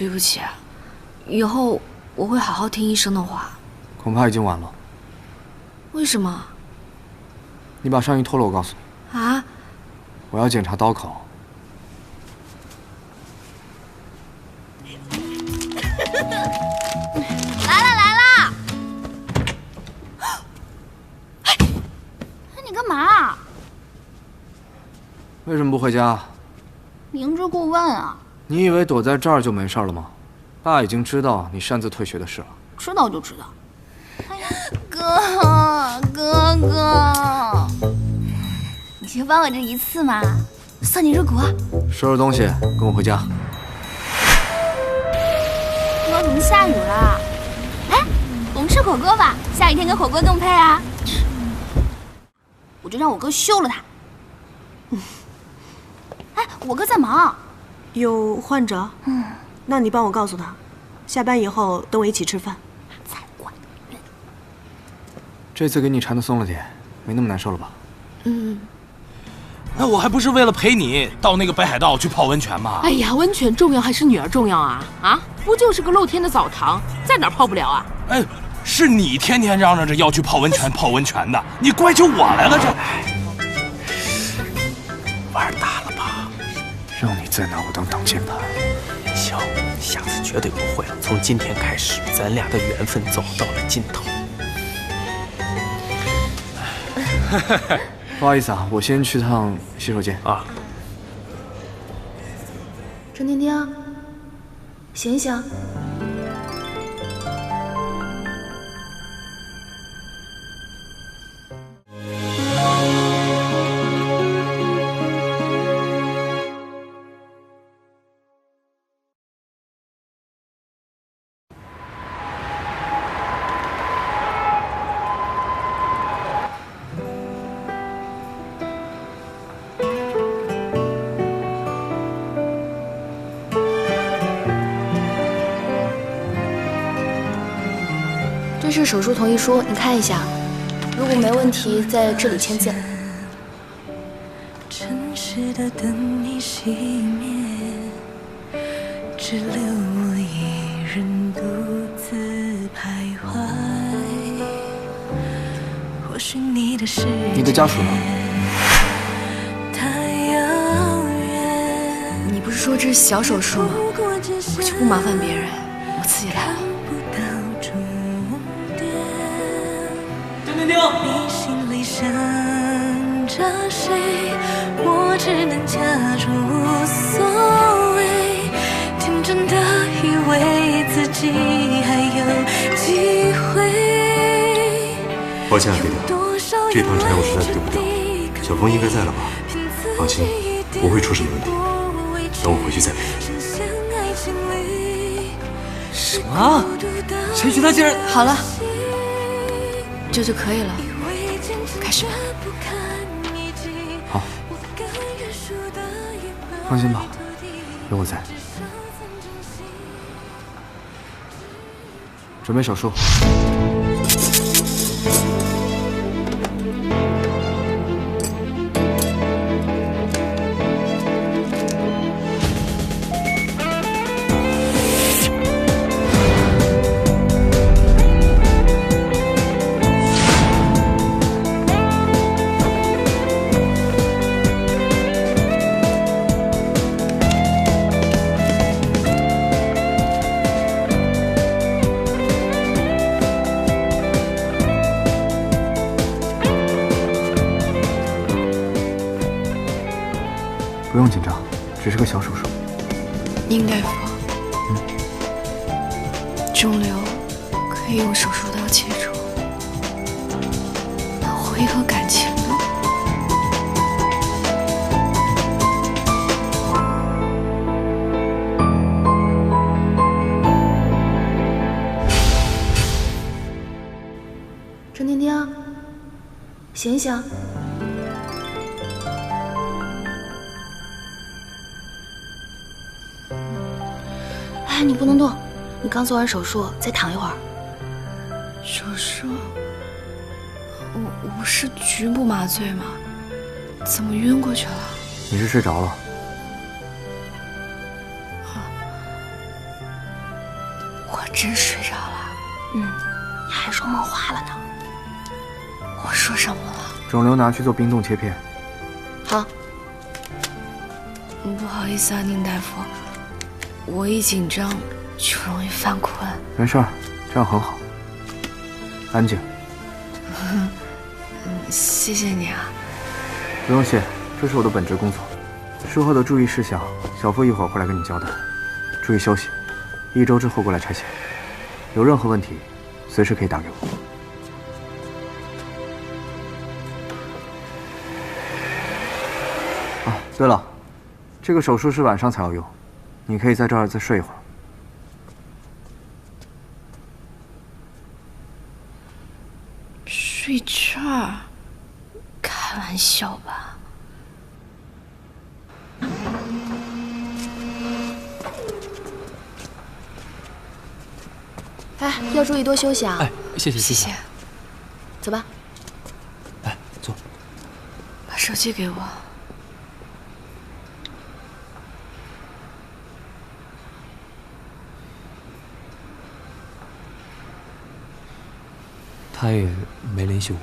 对不起啊，以后我会好好听医生的话。恐怕已经晚了。为什么？你把上衣脱了，我告诉你。啊？我要检查刀口。来啦！哎，你干嘛？为什么不回家？明知故问啊！你以为躲在这儿就没事了吗？爸已经知道你擅自退学的事了。知道就知道。哎呀，哥，你就帮我这一次嘛，算你入股。收拾东西，跟我回家。哥，怎么下雨了？哎，我们吃火锅吧，下雨天跟火锅更配啊！我就让我哥休了他。哎，我哥在忙。有患者？那你帮我告诉他，下班以后等我一起吃饭。才怪！这次给你缠得松了点，没那么难受了吧？那我还不是为了陪你到那个北海道去泡温泉吗？哎呀，温泉重要还是女儿重要啊？啊，不就是个露天的澡堂，在哪儿泡不了啊？哎，是你天天嚷嚷着要去泡温泉的，你怪起我来了这。玩大了吧？让你再拿我当挡箭牌。行，下次绝对不会了。从今天开始，咱俩的缘分走到了尽头。不好意思啊，我先去趟洗手间啊。郑丁丁，醒一醒！这是手术同意书，你看一下，如果没问题，在这里签字。城市的灯已熄灭，只留我一人独自徘徊。或许你的誓言你的家属呢？太遥远。你不是说这是小手术吗？我就不麻烦别人，我自己来了。你心里想着谁，我只能假装无所谓，天真的以为自己还有机会。抱歉啊，弟弟，这趟差我实在是对不掉。小峰应该在了吧？放心，不会出什么问题。等我回去再陪你。什么？陈旭他竟然……好了。这就可以了，开始吧。好，放心吧，有我在。准备手术。不用紧张，只是个小手术。宁大夫，肿瘤可以用手术刀切除，那回忆和感情呢？郑丁丁，醒一醒！哎，你不能动，你刚做完手术，再躺一会儿。手术？我是局部麻醉吗？怎么晕过去了？你是睡着了？我真睡着了。你还说梦话了呢。我说什么了？肿瘤拿去做冰冻切片。好。不好意思啊，宁大夫，我一紧张就容易犯困。没事儿，这样很好。安静。谢谢你啊。不用谢，这是我的本职工作。术后的注意事项，小付一会儿会来跟你交代。注意休息，1周之后过来拆线。有任何问题，随时可以打给我。啊，对了，这个手术是晚上才要用，你可以在这儿再睡一会儿。睡这儿？开玩笑吧。哎，要注意多休息啊！哎，谢谢谢谢。走吧。来，坐。把手机给我。他也没联系我。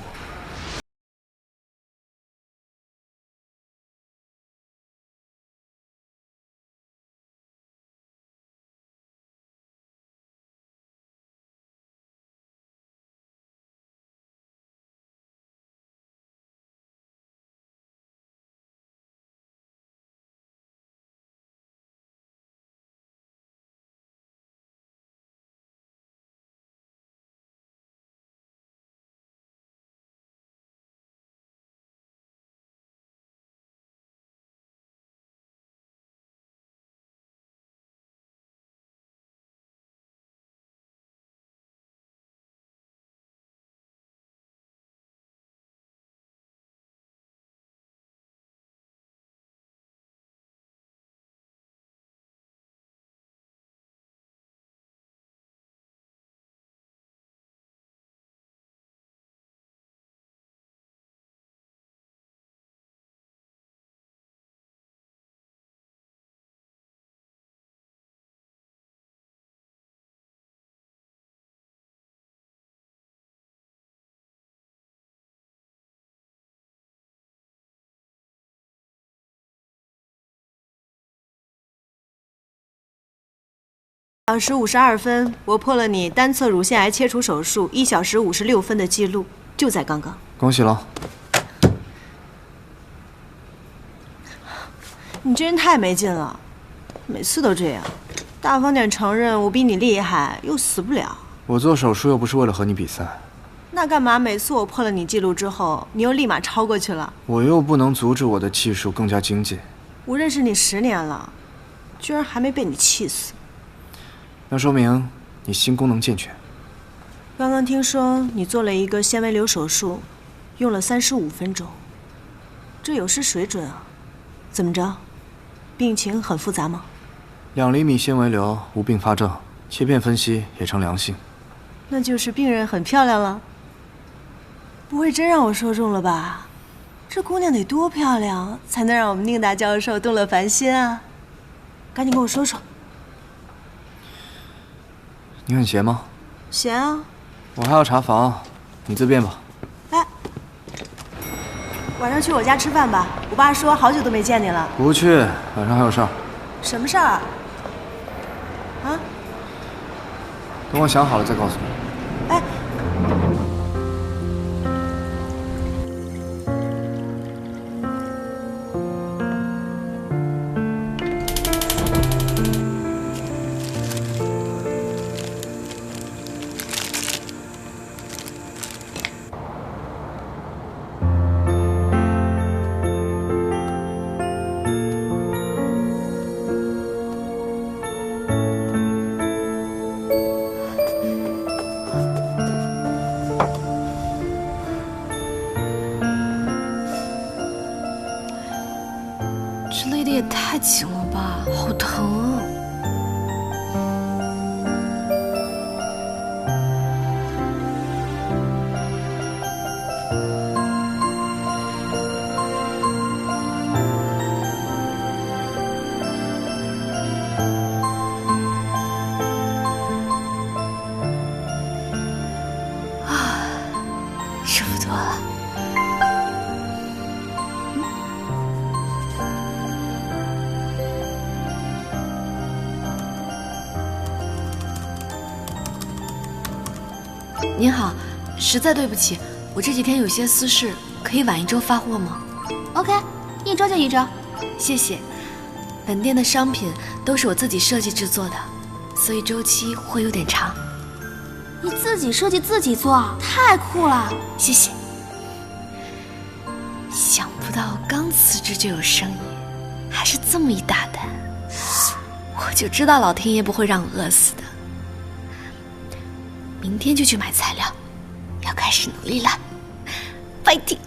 2小时52分，我破了你单侧乳腺癌切除手术1小时56分的记录，就在刚刚。恭喜了。你这人太没劲了，每次都这样，大方点承认我比你厉害，又死不了。我做手术又不是为了和你比赛，那干嘛每次我破了你记录之后，你又立马超过去了？我又不能阻止我的技术更加精进。我认识你10年了，居然还没被你气死。那说明你心功能健全。刚刚听说你做了一个纤维瘤手术，用了35分钟，这有失水准啊！怎么着？病情很复杂吗？2厘米纤维瘤，无并发症，切片分析也呈良性。那就是病人很漂亮了。不会真让我说中了吧？这姑娘得多漂亮，才能让我们宁大教授动了凡心啊！赶紧跟我说说。你很闲吗？闲啊。我还要查房，你自便吧。哎，晚上去我家吃饭吧。我爸说好久都没见你了。不去，晚上还有事儿。什么事儿？啊？等我想好了再告诉你。哎。您好，实在对不起，我这几天有些私事，可以晚1周发货吗 ？OK， 1周就1周。谢谢。本店的商品都是我自己设计制作的，所以周期会有点长。你自己设计自己做，太酷了！谢谢。想不到刚辞职就有生意，还是这么一大单，我就知道老天爷不会让我饿死的。明天就去买材料，要开始努力了，fighting！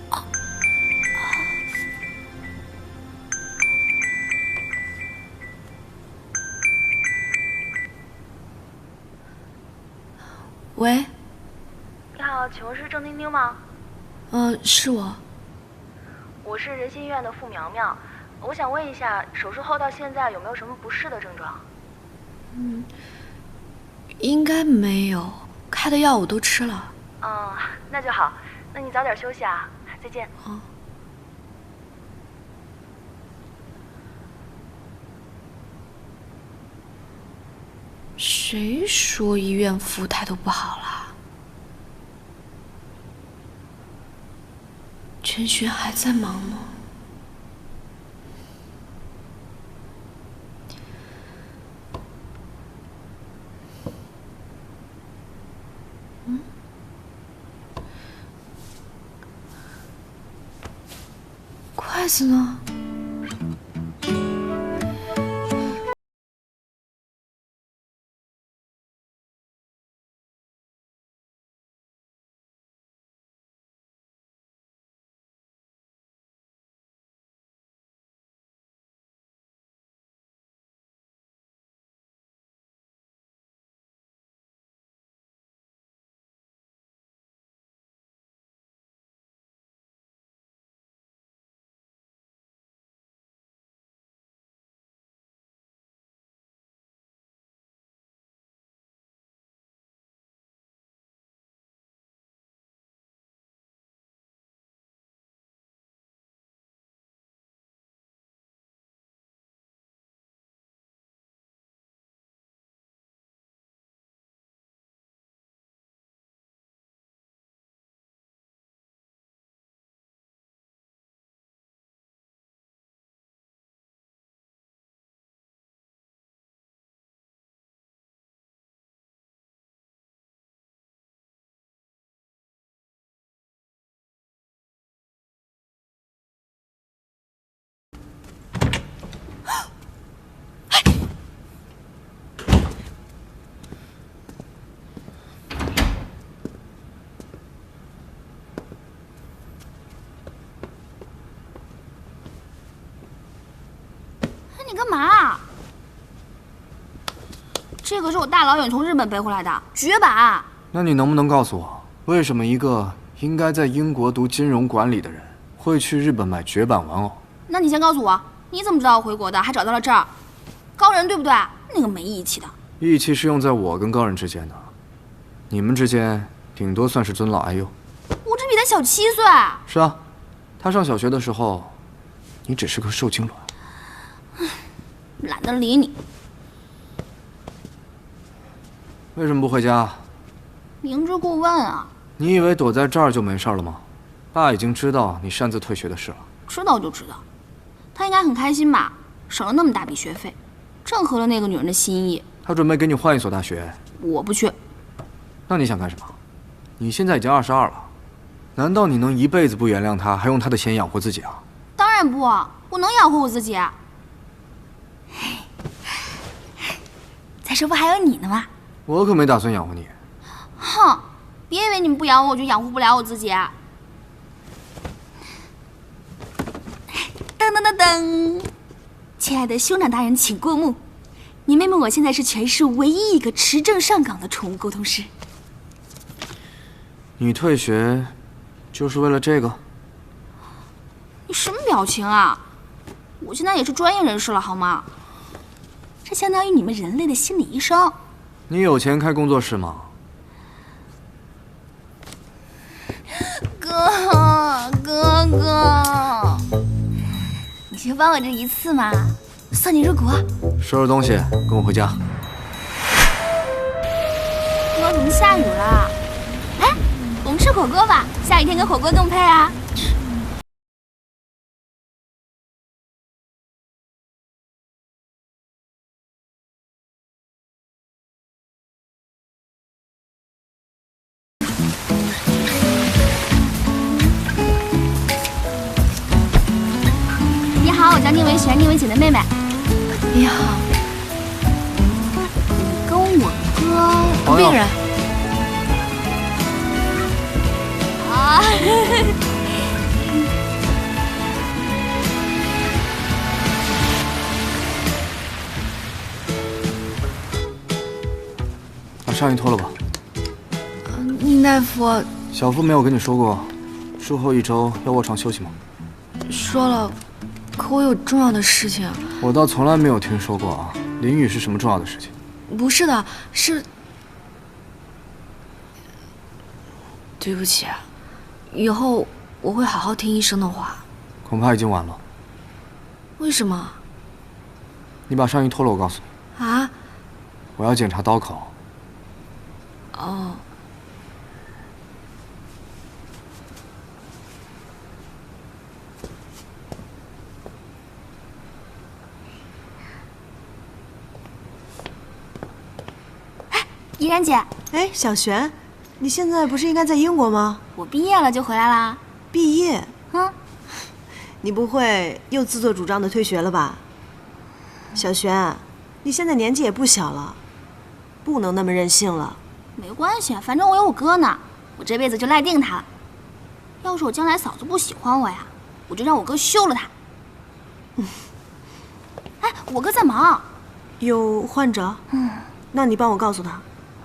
喂，你好，请问是郑丁丁吗？是我。我是仁心医院的傅苗苗，我想问一下，手术后到现在有没有什么不适的症状？应该没有，开的药我都吃了。那就好，那你早点休息啊，再见。谁说医院服务态度不好了？陈璇还在忙吗？筷子呢？你干嘛？这个是我大老远从日本背回来的绝版。那你能不能告诉我，为什么一个应该在英国读金融管理的人，会去日本买绝版玩偶？那你先告诉我，你怎么知道我回国的，还找到了这儿？高人对不对？那个没义气的。义气是用在我跟高人之间的，你们之间顶多算是尊老爱幼。我只比他小7岁。是啊，他上小学的时候，你只是个受精卵。懒得理你。为什么不回家？明知故问啊！你以为躲在这儿就没事了吗？爸已经知道你擅自退学的事了。知道就知道，他应该很开心吧？省了那么大笔学费，正合了那个女人的心意。他准备给你换一所大学。我不去。那你想干什么？你现在已经22了，难道你能一辈子不原谅他，还用他的钱养活自己啊？当然不，我能养活我自己。再说不还有你呢吗？我可没打算养活你。哼，别以为你们不养我，我就养活不了我自己。噔噔噔噔，亲爱的兄长大人，请过目。你妹妹我现在是全市唯一一个持证上岗的宠物沟通师。你退学就是为了这个？你什么表情啊？我现在也是专业人士了，好吗？这相当于你们人类的心理医生。你有钱开工作室吗？哥，你就帮我这一次嘛，算你入股。收拾东西，跟我回家。哥，怎么下雨了？哎，吃火锅吧，下雨天跟火锅更配啊。你好，我叫宁维璇，宁维姐的妹妹。你好，跟我哥病人啊。把上衣脱了吧。宁大夫，小夫没有跟你说过，术后1周要卧床休息吗？说了，可我有重要的事情。我倒从来没有听说过啊。淋雨是什么重要的事情？不是的，是……对不起，以后我会好好听医生的话。恐怕已经晚了。为什么？你把上衣脱了，我告诉你。啊？我要检查刀口。哦。依然姐，哎，小璇，你现在不是应该在英国吗？我毕业了就回来啦。毕业？嗯，你不会又自作主张的退学了吧？小璇，你现在年纪也不小了，不能那么任性了。没关系，反正我有我哥呢，我这辈子就赖定他了。要是我将来嫂子不喜欢我呀，我就让我哥休了他。哎，我哥在忙。有患者？那你帮我告诉他，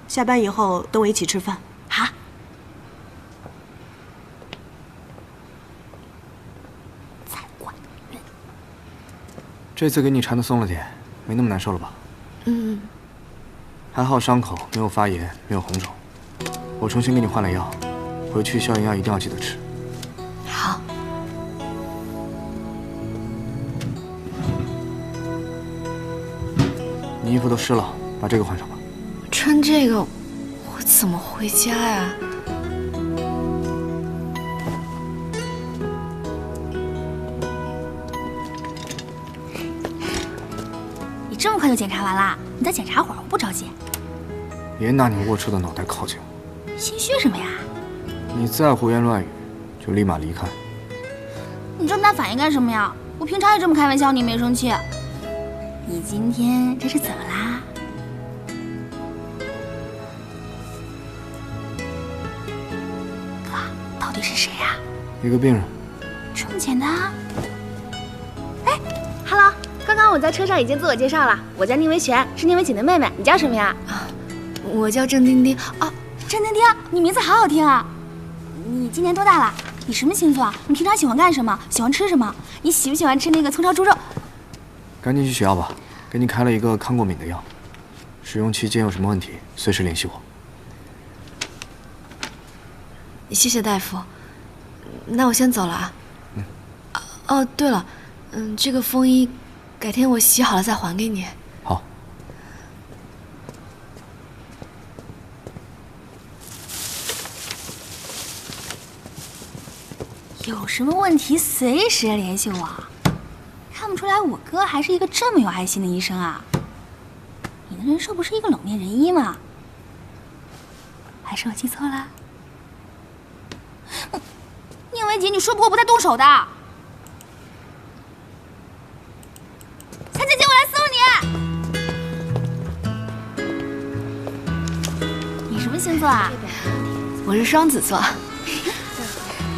下班以后等我一起吃饭。好。才怪！这次给你缠得松了点，没那么难受了吧？还好伤口没有发炎，没有红肿。我重新给你换了药，回去消炎药一定要记得吃。好。你衣服都湿了，把这个换上吧。穿这个，我怎么回家呀？你这么快就检查完啦？你再检查会儿，我不着急。别拿你龌龊的脑袋靠近我。心虚什么呀？你再胡言乱语，就立马离开。你这么大反应干什么呀？我平常也这么开玩笑，你没生气。你今天这是怎么啦？哥，到底是谁呀？一个病人。这么简单？哎 ，Hello， 刚刚我在车上已经自我介绍了，我叫宁维璇，是宁维姐的妹妹。你叫什么呀？我叫郑丁丁。哦，郑丁丁，你名字好好听啊！你今年多大了？你什么星座啊？你平常喜欢干什么？喜欢吃什么？你喜不喜欢吃那个葱烧猪肉？赶紧去取药吧，给你开了一个抗过敏的药，使用期间有什么问题随时联系我。谢谢大夫，那我先走了啊。哦，对了，这个风衣，改天我洗好了再还给你。好。有什么问题随时联系我。看不出来我哥还是一个这么有爱心的医生啊！你的人设不是一个冷面仁医吗？还是我记错了？宁维姐，你说不过不带动手的。小姐姐，我来送你。你什么星座啊？我是双子座。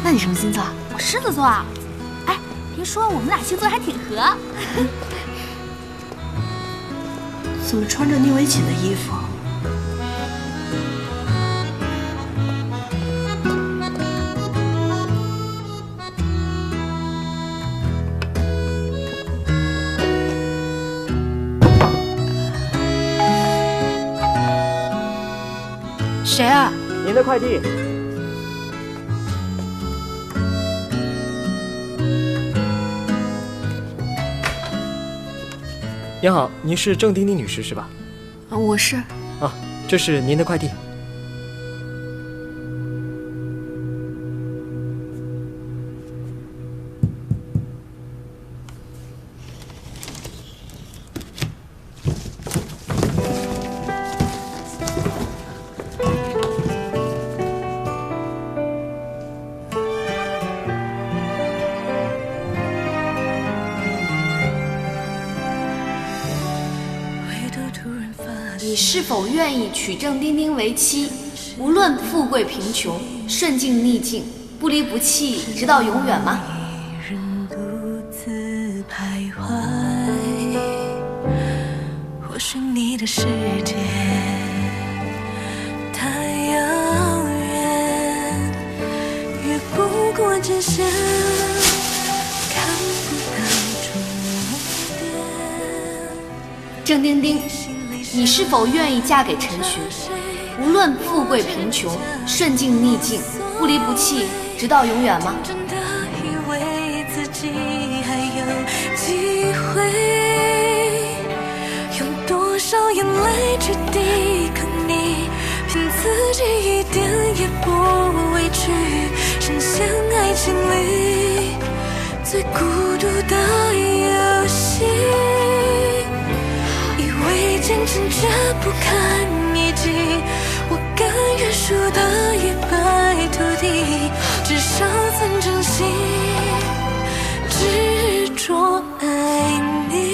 那你什么星座？我狮子座。哎，别说，我们俩星座还挺合。怎么穿着宁维锦的衣服？谁啊？您的快递。您好，您是郑丁丁女士是吧？我是。啊，这是您的快递。你是否愿意娶郑丁丁为妻？无论富贵贫穷，顺境逆境，不离不弃，直到永远吗？徘徊，或许你的世界太遥远，越不过界限，看不到终点。郑丁丁，你是否愿意嫁给陈寻？无论富贵贫穷，顺境逆境，不离不弃，直到永远吗？真的以为自己还有机会，用多少眼泪去抵抗你，骗自己一点也不委屈，深陷爱情里最孤独的游戏，以为坚强绝不堪一击，我甘愿输得一败涂地，至少曾真心执着爱你。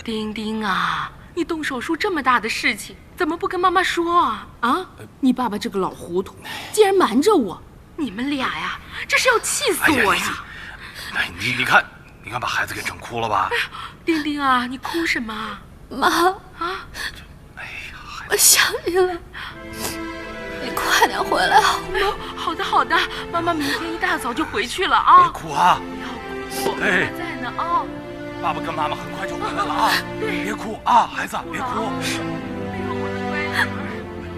丁丁啊，你动手术这么大的事情，怎么不跟妈妈说啊？啊，你爸爸这个老糊涂，竟然瞒着我！你们俩呀，这是要气死我呀！哎，你看，把孩子给整哭了吧？哎呀，丁丁啊，你哭什么？妈啊！哎呀，我想你了，你快点回来好吗？哎呦，好的好的，妈妈明天一大早就回去了啊！别哭啊！不要哭，哎，在呢啊！爸爸跟妈妈很快就回来了啊！对，别哭啊，孩子，别哭。哎呦，我的乖女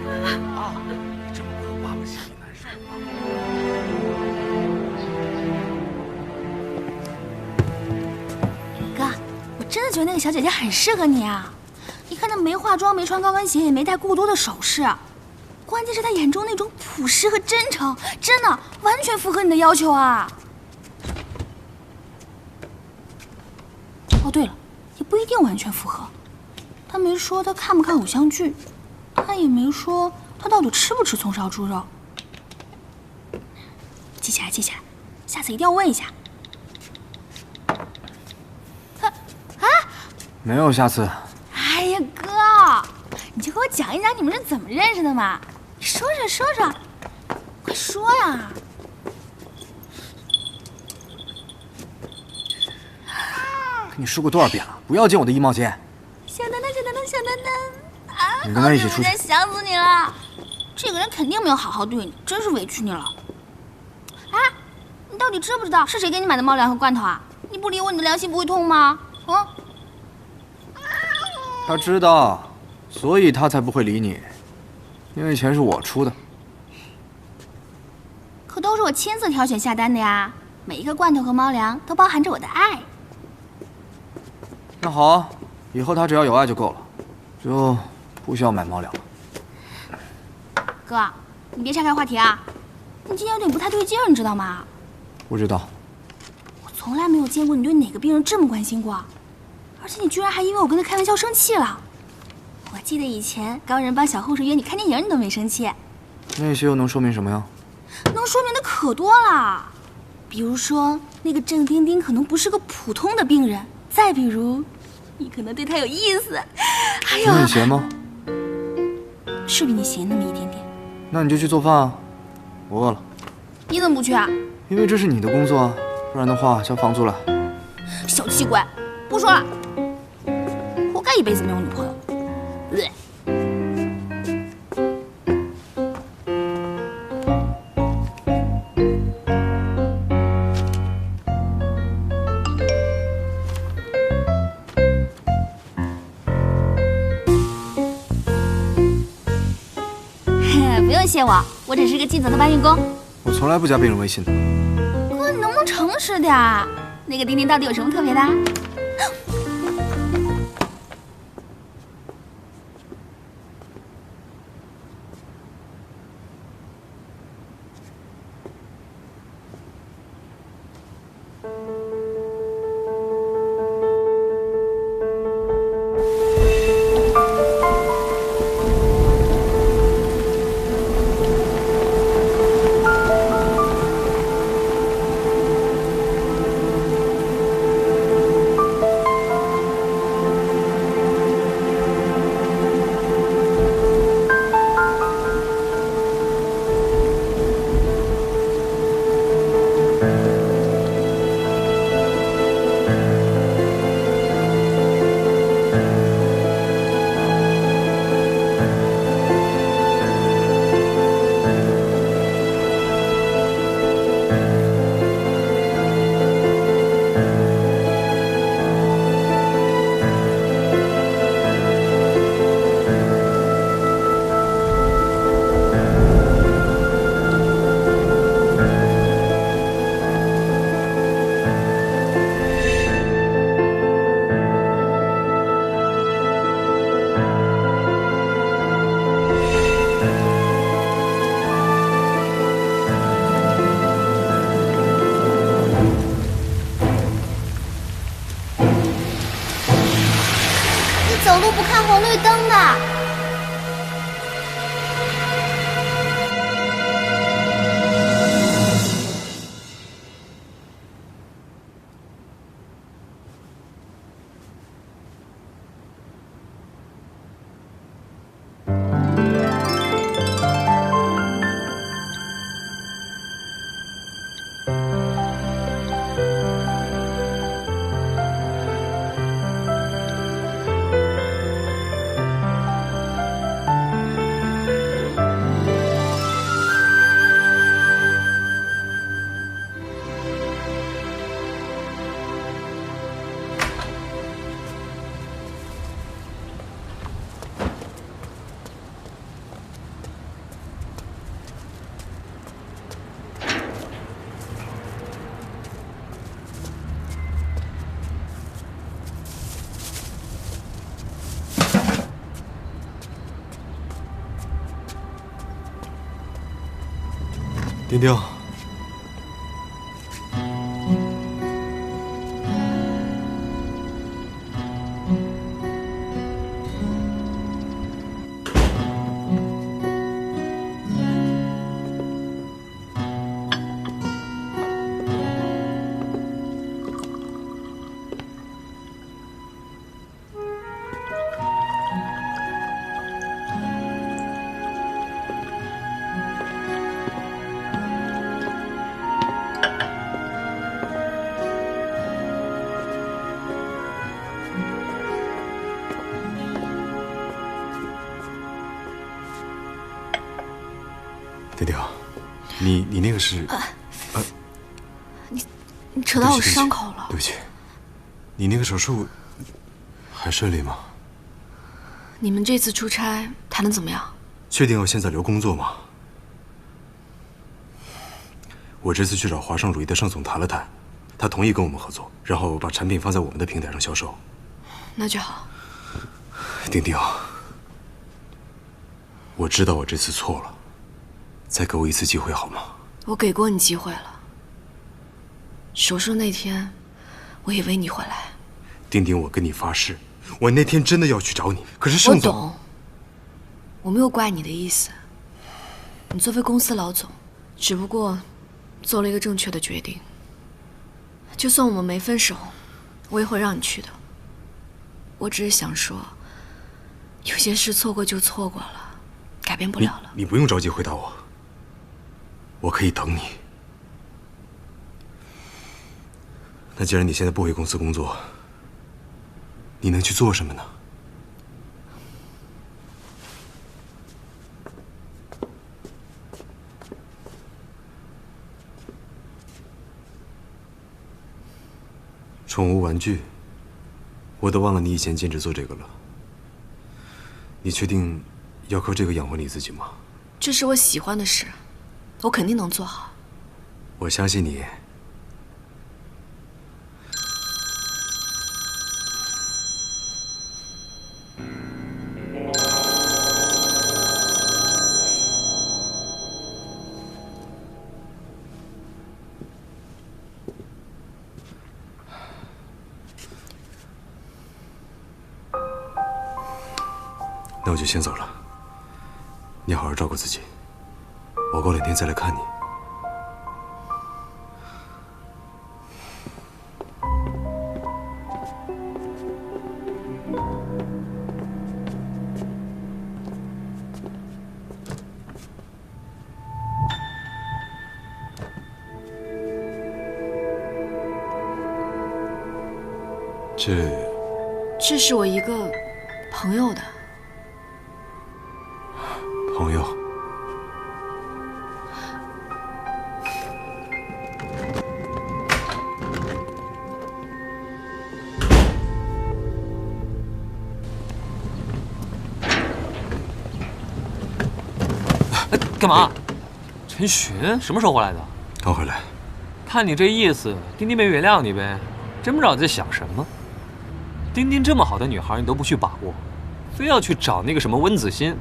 儿啊！你这么哭，爸爸心里难受啊。哥，我真的觉得那个小姐姐很适合你啊！你看她没化妆，没穿高跟鞋，也没戴过多的首饰，关键是她眼中那种朴实和真诚，真的完全符合你的要求啊！哦，对了，也不一定完全符合。他没说他看不看偶像剧，他也没说他到底吃不吃葱烧猪肉。记起来，记起来，下次一定要问一下。没有下次。哎呀，哥，你就给我讲一讲你们是怎么认识的嘛？你说说说说，快说呀！跟你说过多少遍了，不要见我的衣帽间。小丹丹，小丹丹，小丹丹啊！你跟他一起出去。我想死你了！这个人肯定没有好好对你，真是委屈你了。啊，你到底知不知道是谁给你买的猫粮和罐头啊？你不理我，你的良心不会痛吗？啊？他知道，所以他才不会理你，因为钱是我出的。可都是我亲自挑选下单的呀，每一个罐头和猫粮都包含着我的爱。那好啊，以后他只要有爱就够了，就不需要买猫粮了。哥，你别岔开话题啊！你今天有点不太对劲儿，你知道吗？不知道。我从来没有见过你对哪个病人这么关心过，而且你居然还因为我跟他开玩笑生气了。我记得以前高人帮小护士约你看电影，你都没生气。那些又能说明什么呀？能说明的可多了，比如说那个郑丁丁可能不是个普通的病人，再比如你可能对他有意思。还有，你很闲吗？是比你闲那么一点点。那你就去做饭啊，我饿了。你怎么不去啊？因为这是你的工作啊，不然的话交房租了。小气鬼，不说了，活该一辈子没有女朋友。不用谢我，我只是个尽责的搬运工。我从来不加病人微信的。哥，你能不能诚实点？那个丁丁到底有什么特别的？丁丁。丁丁，你那个是……你扯到我伤口了。对不起，你那个手术还顺利吗？你们这次出差谈得怎么样？确定要现在留工作吗？我这次去找华盛乳业的盛总谈了谈，他同意跟我们合作，然后把产品放在我们的平台上销售。那就好。丁丁，我知道我这次错了，再给我一次机会好吗？我给过你机会了。手术那天，我以为你会来。丁丁，我跟你发誓，我那天真的要去找你。可是盛总……我懂，我没有怪你的意思。你作为公司老总，只不过做了一个正确的决定。就算我们没分手，我也会让你去的。我只是想说，有些事错过就错过了，改变不了了。你不用着急回答我，我可以等你。那既然你现在不回公司工作，你能去做什么呢？宠物玩具，我都忘了你以前坚持做这个了。你确定要靠这个养活你自己吗？这是我喜欢的事，我肯定能做好。我相信你。那我就先走了，你好好照顾自己，我过2天再来看你。这是我一个朋友的。朋友，干嘛？陈寻什么时候回来的？刚回来。看你这意思，丁丁没原谅你呗？真不知道你在想什么。丁丁这么好的女孩，你都不去把握，非要去找那个什么温子欣。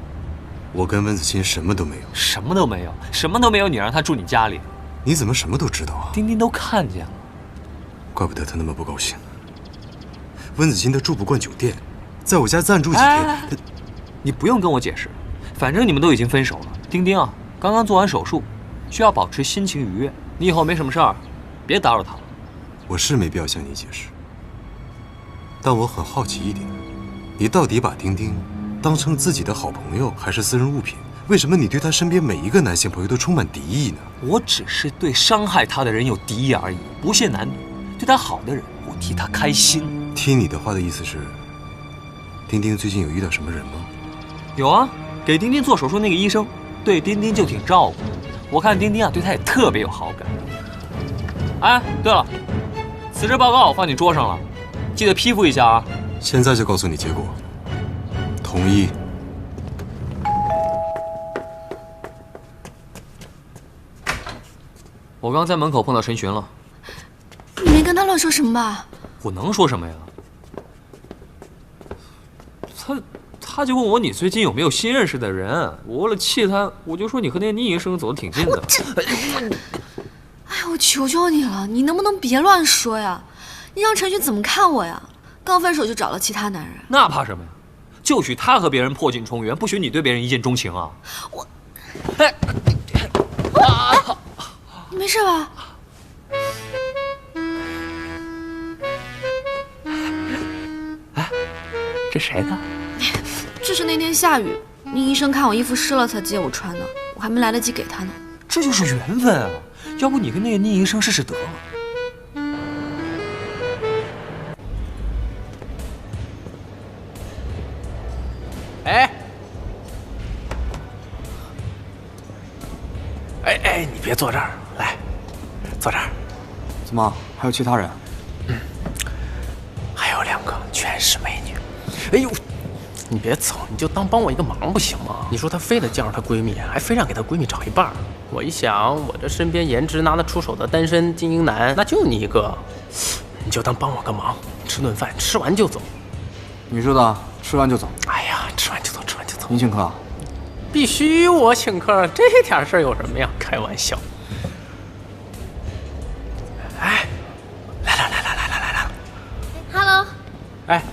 我跟温子欣什么都没有。什么都没有，什么都没有，你让她住你家里。你怎么什么都知道啊？丁丁都看见了。怪不得她那么不高兴。温子欣她住不惯酒店，在我家暂住几天。你不用跟我解释，反正你们都已经分手了。丁丁啊，刚刚做完手术，需要保持心情愉悦。你以后没什么事儿，别打扰她了。我是没必要向你解释，但我很好奇一点，你到底把丁丁当成自己的好朋友还是私人物品？为什么你对他身边每一个男性朋友都充满敌意呢？我只是对伤害他的人有敌意而已，不限男女。对他好的人，我替他开心。听你的话的意思是，丁丁最近有遇到什么人吗？有啊，给丁丁做手术那个医生，对丁丁就挺照顾。我看丁丁啊，对他也特别有好感。哎，对了，辞职报告我放你桌上了，记得批复一下啊。现在就告诉你结果。同意。我刚在门口碰到陈寻了。你没跟他乱说什么吧？我能说什么呀？他他就问我你最近有没有新认识的人，我为了气他，我就说你和那个宁医生走得挺近的。哎，我求求你了，你能不能别乱说呀？你让陈旭怎么看我呀？刚分手就找了其他男人，那怕什么呀？就许他和别人破镜重圆，不许你对别人一见钟情啊！我，你没事吧？哎，这谁的？这是那天下雨，宁医生看我衣服湿了才借我穿的，我还没来得及给他呢。这就是缘分啊！要不你跟那个宁医生试试得了。哎，你别坐这儿，来，坐这儿。怎么还有其他人？还有2个，全是美女。哎呦，你别走，你就当帮我一个忙不行吗？你说她非得叫上她闺蜜，还非让给她闺蜜找一半。我一想，我这身边颜值拿得出手的单身精英男，那就你一个，你就当帮我个忙，吃顿饭，吃完就走。你说的，吃完就走。哎呀，吃完就走，吃完就走。你请客啊？必须我请客，这点事儿有什么呀？开玩笑。哎，来了。Hello。哎，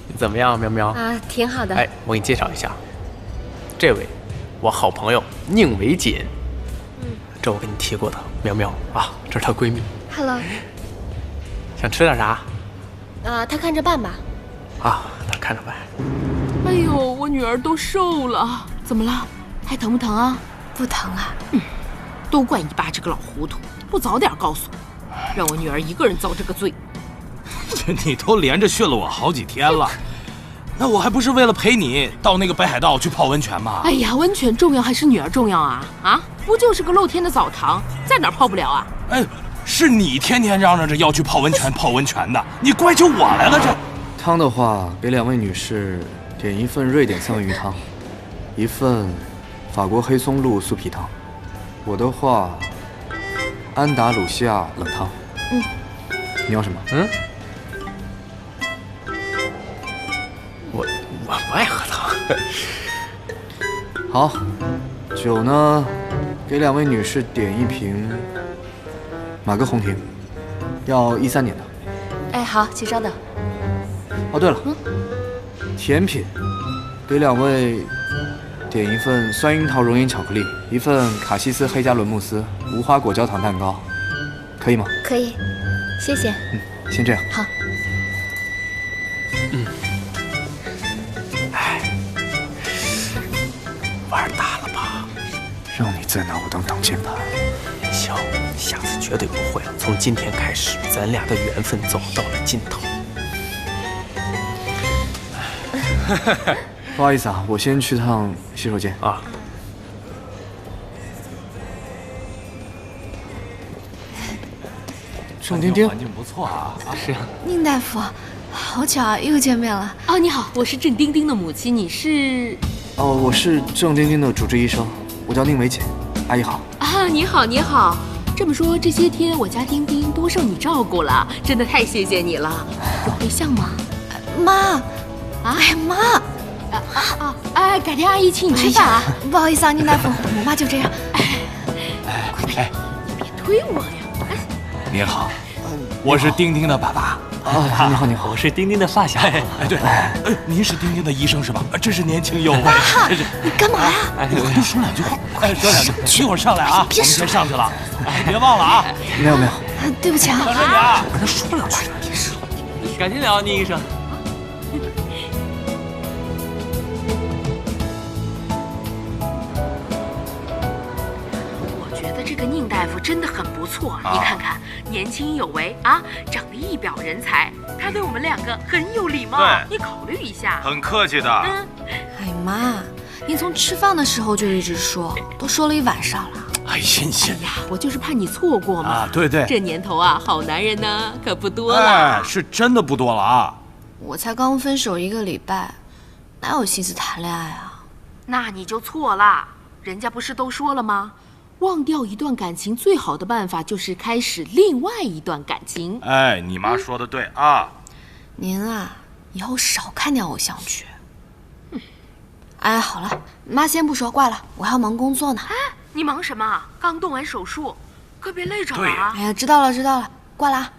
你怎么样，苗苗？啊，挺好的。哎，我给你介绍一下，这位我好朋友宁伟锦。这我跟你提过的，苗苗啊，这是她闺蜜。Hello。想吃点啥？他看着办吧。啊，他看着办。哎呦，我女儿都瘦了，怎么了？还疼不疼啊？不疼啊。都怪你爸这个老糊涂，不早点告诉我，让我女儿一个人遭这个罪。你都连着训了我好几天了，那我还不是为了陪你到那个北海道去泡温泉吗？哎呀，温泉重要还是女儿重要啊？啊，不就是个露天的澡堂，在哪儿泡不了啊？哎，是你天天嚷嚷着要去泡温泉的，你怪起我来了这。汤的话，给2位女士点1份瑞典三文鱼汤，1份法国黑松露酥皮汤。我的话，安达鲁西亚冷汤。你要什么？我不爱喝汤。好，酒呢，给2位女士点1瓶马格红亭，要13年的。哎，好，请稍等。哦，对了，甜品，给2位点1份酸樱桃熔岩巧克力，1份卡西斯黑加仑慕斯无花果焦糖蛋糕，可以吗？可以，谢谢。先这样。好。玩大了吧？让你再拿我当挡箭牌。行，下次绝对不会了。从今天开始，咱俩的缘分走到了尽头。不好意思啊，我先去趟洗手间啊。郑丁丁，环境不错啊。是啊。宁大夫，好巧啊，又见面了。啊，你好，我是郑丁丁的母亲，你是？哦，我是郑丁丁的主治医生，我叫宁伟锦。阿姨好。啊，你好，你好。这么说，这些天我家丁丁多受你照顾了，真的太谢谢你了。有对象吗？妈。哎妈，哎，改天阿姨请你吃饭啊！不好意思啊，宁大夫，我妈就这样。哎，你别推我呀！你好，我是丁丁的爸爸。啊，你好，你好，我是丁丁的发小。哎，对，您是丁丁的医生是吧？真是年轻有为。真是。你干嘛呀？多说2句话。哎，说2句，一会儿上来啊，我们先上去了。哎，别忘了啊。没有。对不起啊。小声点啊。跟他说2句。改天聊，宁医生。这个宁大夫真的很不错，你看看，年轻有为啊，长得一表人才，他对我们2个很有礼貌，你考虑一下。很客气的。哎妈，你从吃饭的时候就一直说，都说了1晚上了。哎呀，我就是怕你错过嘛。啊，对，这年头啊，好男人呢可不多了。是真的不多了啊。我才刚分手1个礼拜，哪有心思谈恋爱啊？那你就错了，人家不是都说了吗？忘掉一段感情最好的办法就是开始另外一段感情。哎，你妈说的对啊。您啊，以后少看点偶像剧。哎，好了，妈先不说，挂了，我还要忙工作呢。哎，你忙什么？刚动完手术，可别累着了啊！哎呀，知道了，知道了，挂了啊。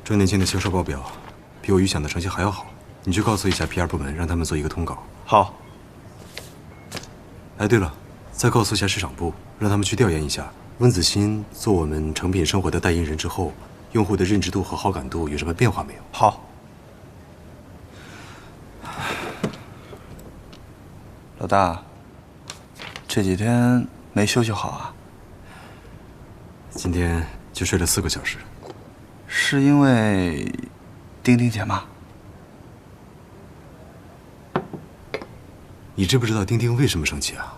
周年庆的销售报表比我预想的成绩还要好，你去告诉一下 PR 部门，让他们做一个通稿。好。哎，对了，再告诉一下市场部，让他们去调研一下温子欣做我们诚品生活的代言人之后，用户的认知度和好感度有什么变化没有？好。老大，这几天没休息好啊？今天就睡了4个小时。是因为丁丁姐吗？你知不知道丁丁为什么生气啊？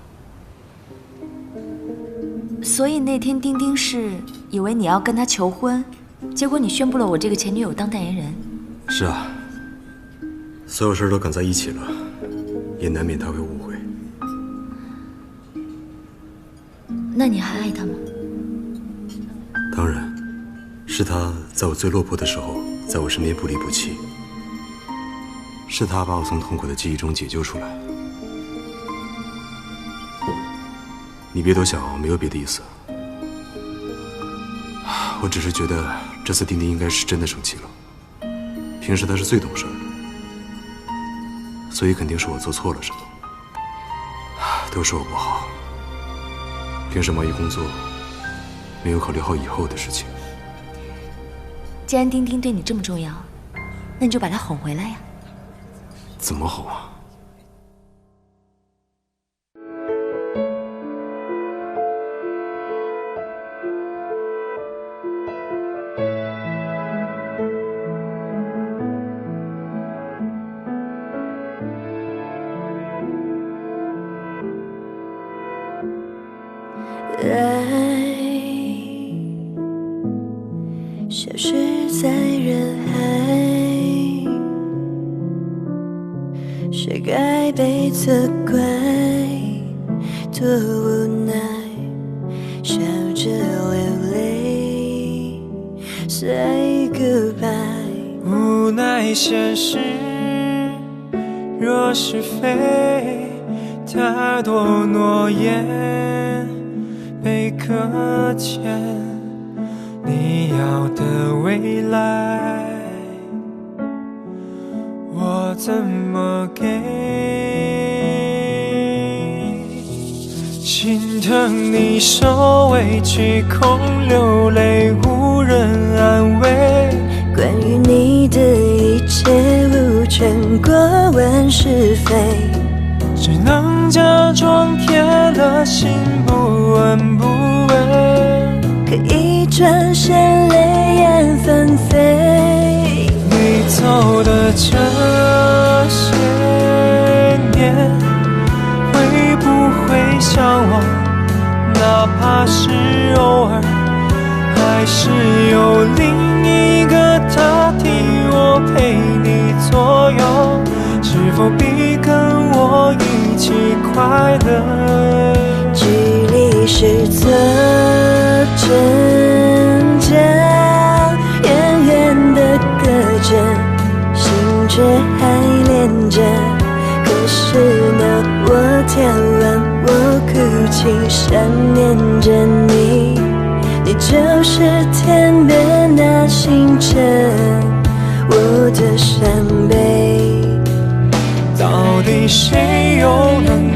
所以那天丁丁是以为你要跟他求婚，结果你宣布了我这个前女友当代言人。是啊，所有事都赶在一起了，也难免他会误会。那你还爱他吗？当然。是他在我最落魄的时候，在我身边不离不弃。是他把我从痛苦的记忆中解救出来。你别多想，我没有别的意思。我只是觉得这次丁丁应该是真的生气了。平时他是最懂事的，所以肯定是我做错了什么。都是我不好。平时忙于工作，没有考虑好以后的事情。既然丁丁对你这么重要，那你就把他哄回来呀。怎么哄啊？消失在人海，谁该被责怪？多无奈，笑着流泪 ，Say goodbye。无奈现实，若是非，太多诺言被搁浅。你要的未来，我怎么给？心疼你受委屈，空流泪，无人安慰。关于你的一切，无权过问是非，只能假装铁了心，不闻不问。可一转身，泪眼纷飞。你走的这些年，会不会想我？哪怕是偶尔，还是有另一个他替我陪你左右？是否比跟我一起快乐？距离是责真假，远远的隔着，心却还连着。可是呢？我天冷，我哭泣，想念着你。你就是天边那星辰，我的伤悲。到底谁又能